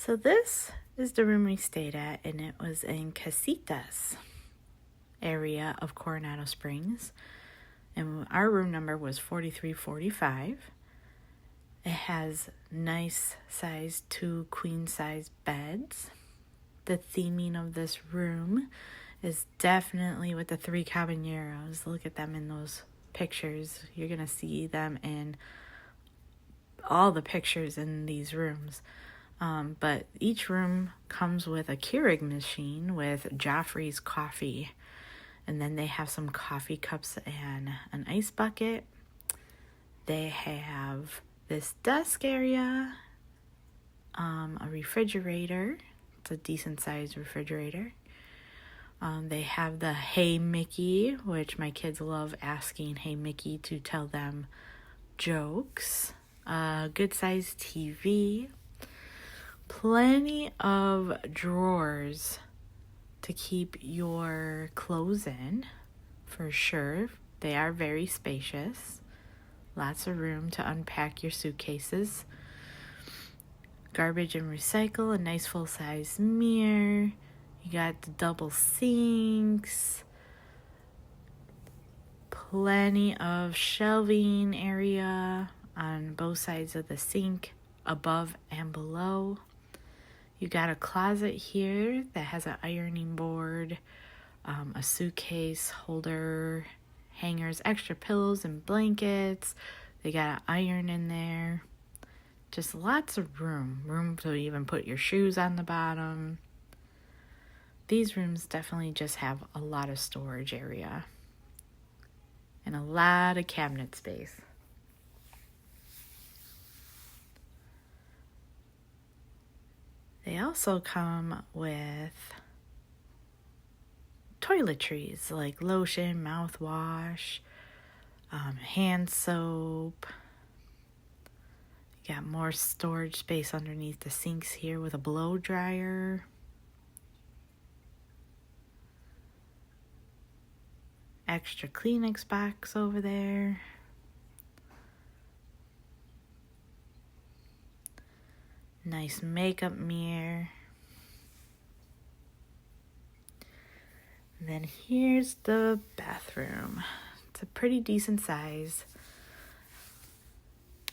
So this is the room we stayed at, and it was in Casitas area of Coronado Springs. And our room number was 4345. It has nice sized 2 queen size beds. The theming of this room is definitely with the 3 caballeros. Look at them in those pictures. You're going to see them in all the pictures in these rooms. But each room comes with a Keurig machine with Joffrey's coffee. And then they have some coffee cups and an ice bucket. They have this desk area, a refrigerator. It's a decent sized refrigerator. They have the Hey Mickey, which my kids love asking Hey Mickey to tell them jokes. Good sized TV. Plenty of drawers to keep your clothes in, for sure. They are very spacious. Lots of room to unpack your suitcases. Garbage and recycle, a nice full-size mirror. You got the double sinks. Plenty of shelving area on both sides of the sink, above and below. You got a closet here that has an ironing board, a suitcase holder, hangers, extra pillows and blankets. They got an iron in there. Just lots of room to even put your shoes on the bottom. These rooms definitely just have a lot of storage area and a lot of cabinet space. They also come with toiletries like lotion, mouthwash, hand soap. You got more storage space underneath the sinks here with a blow dryer. Extra Kleenex box over there. Nice makeup mirror. And then here's the bathroom. It's a pretty decent size.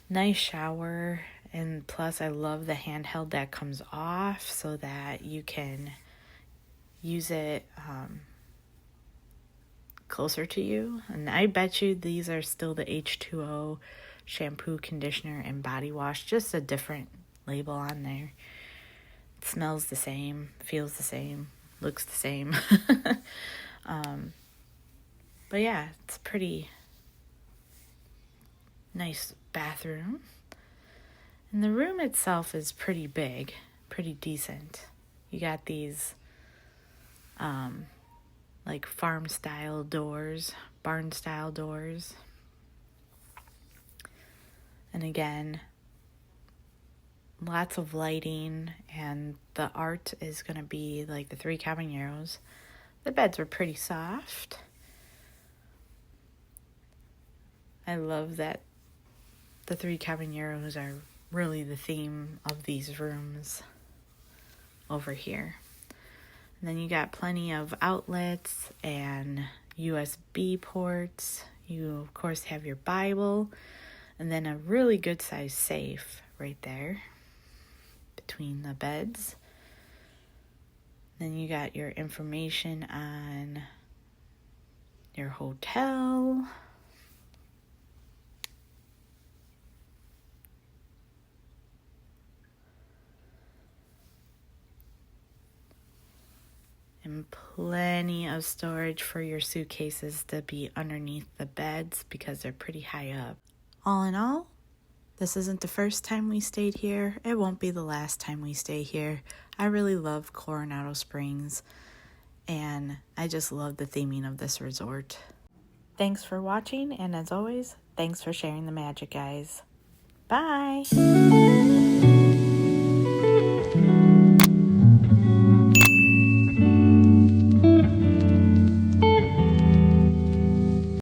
Nice shower. And plus I love the handheld that comes off so that you can use it closer to you. And I bet you these are still the H2O shampoo, conditioner, and body wash. Just a different label on there. It smells the same, feels the same, looks the same. But yeah, it's pretty nice bathroom. And the room itself is pretty big, pretty decent. You got these like farm style doors, barn style doors. And again, lots of lighting, and the art is going to be like the 3 caballeros. The beds are pretty soft. I love that the 3 caballeros are really the theme of these rooms over here. And then you got plenty of outlets and USB ports. You, of course, have your Bible, and then a really good size safe right there between the beds. Then you got your information on your hotel. And plenty of storage for your suitcases to be underneath the beds because they're pretty high up. All in all, this isn't the first time we stayed here. It won't be the last time we stay here. I really love Coronado Springs, and I just love the theming of this resort. Thanks for watching, and as always, thanks for sharing the magic, guys. Bye!